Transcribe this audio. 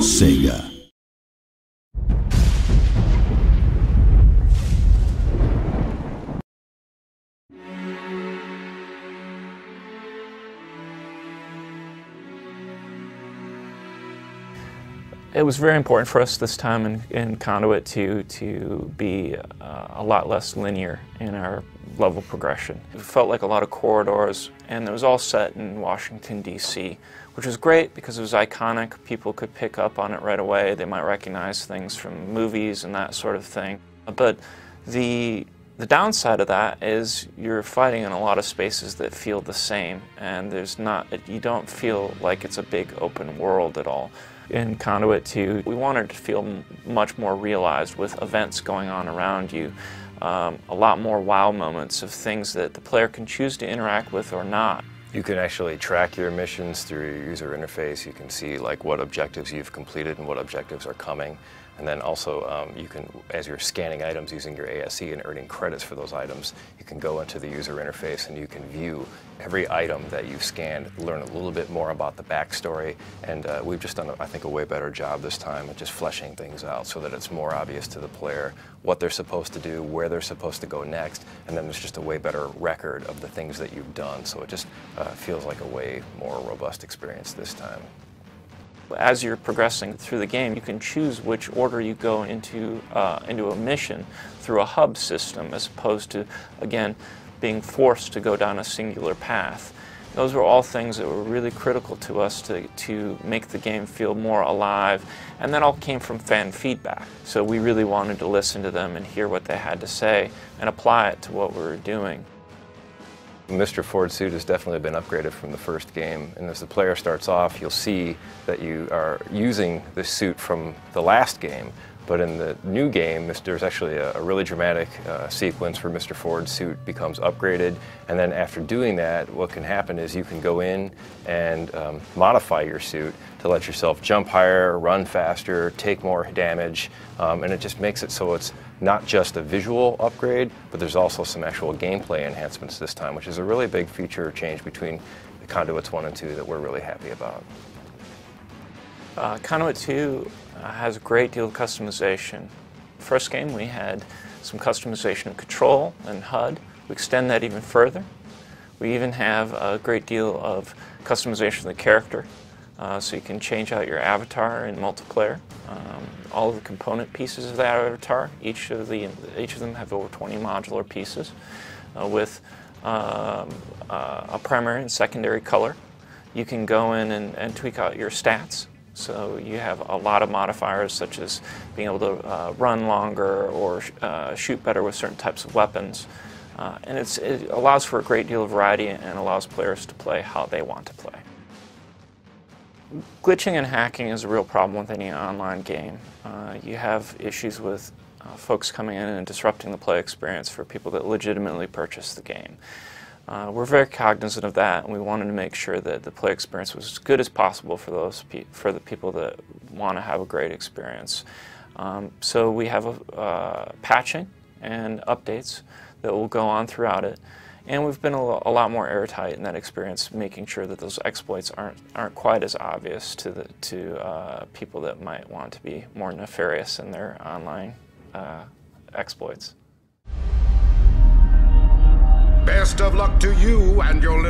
Sega. It was very important for us this time in Conduit to be a lot less linear in our level progression. It felt like a lot of corridors, and it was all set in Washington, D.C., which was great because it was iconic. People could pick up on it right away. They might recognize things from movies and that sort of thing. But the downside of that is you're fighting in a lot of spaces that feel the same, and you don't feel like it's a big open world at all. In Conduit 2, we wanted to feel much more realized with events going on around you. A lot more wow moments of things that the player can choose to interact with or not. You can actually track your missions through your user interface. You can see like what objectives you've completed and what objectives are coming. And then also you can, as you're scanning items using your ASE and earning credits for those items, you can go into the user interface and you can view every item that you've scanned, learn a little bit more about the backstory, and we've just done, I think, a way better job this time of just fleshing things out so that it's more obvious to the player what they're supposed to do, where they're supposed to go next, and then there's just a way better record of the things that you've done, so it just feels like a way more robust experience this time. As you're progressing through the game, you can choose which order you go into a mission through a hub system, as opposed to, again, being forced to go down a singular path. Those were all things that were really critical to us to make the game feel more alive, and that all came from fan feedback. So we really wanted to listen to them and hear what they had to say and apply it to what we were doing. Mr. Ford's suit has definitely been upgraded from the first game, and as the player starts off, you'll see that you are using the suit from the last game, but in the new game, there's actually a really dramatic sequence where Mr. Ford's suit becomes upgraded, and then after doing that, what can happen is you can go in and modify your suit to let yourself jump higher, run faster, take more damage, and it just makes it so it's not just a visual upgrade, but there's also some actual gameplay enhancements this time, which is a really big feature change between the Conduits 1 and 2 that we're really happy about. Conduit 2 has a great deal of customization. First game we had some customization of control and HUD. We extend that even further. We even have a great deal of customization of the character, so you can change out your avatar in multiplayer. All of the component pieces of that avatar, each of them have over 20 modular pieces with a primary and secondary color. You can go in and tweak out your stats. So you have a lot of modifiers, such as being able to run longer or shoot better with certain types of weapons. And it allows for a great deal of variety and allows players to play how they want to play. Glitching and hacking is a real problem with any online game. You have issues with folks coming in and disrupting the play experience for people that legitimately purchase the game. We're very cognizant of that, and we wanted to make sure that the play experience was as good as possible for the people that want to have a great experience. So we have patching and updates that will go on throughout it, and we've been a lot more airtight in that experience, making sure that those exploits aren't quite as obvious to people that might want to be more nefarious in their online exploits. Best of luck to you and your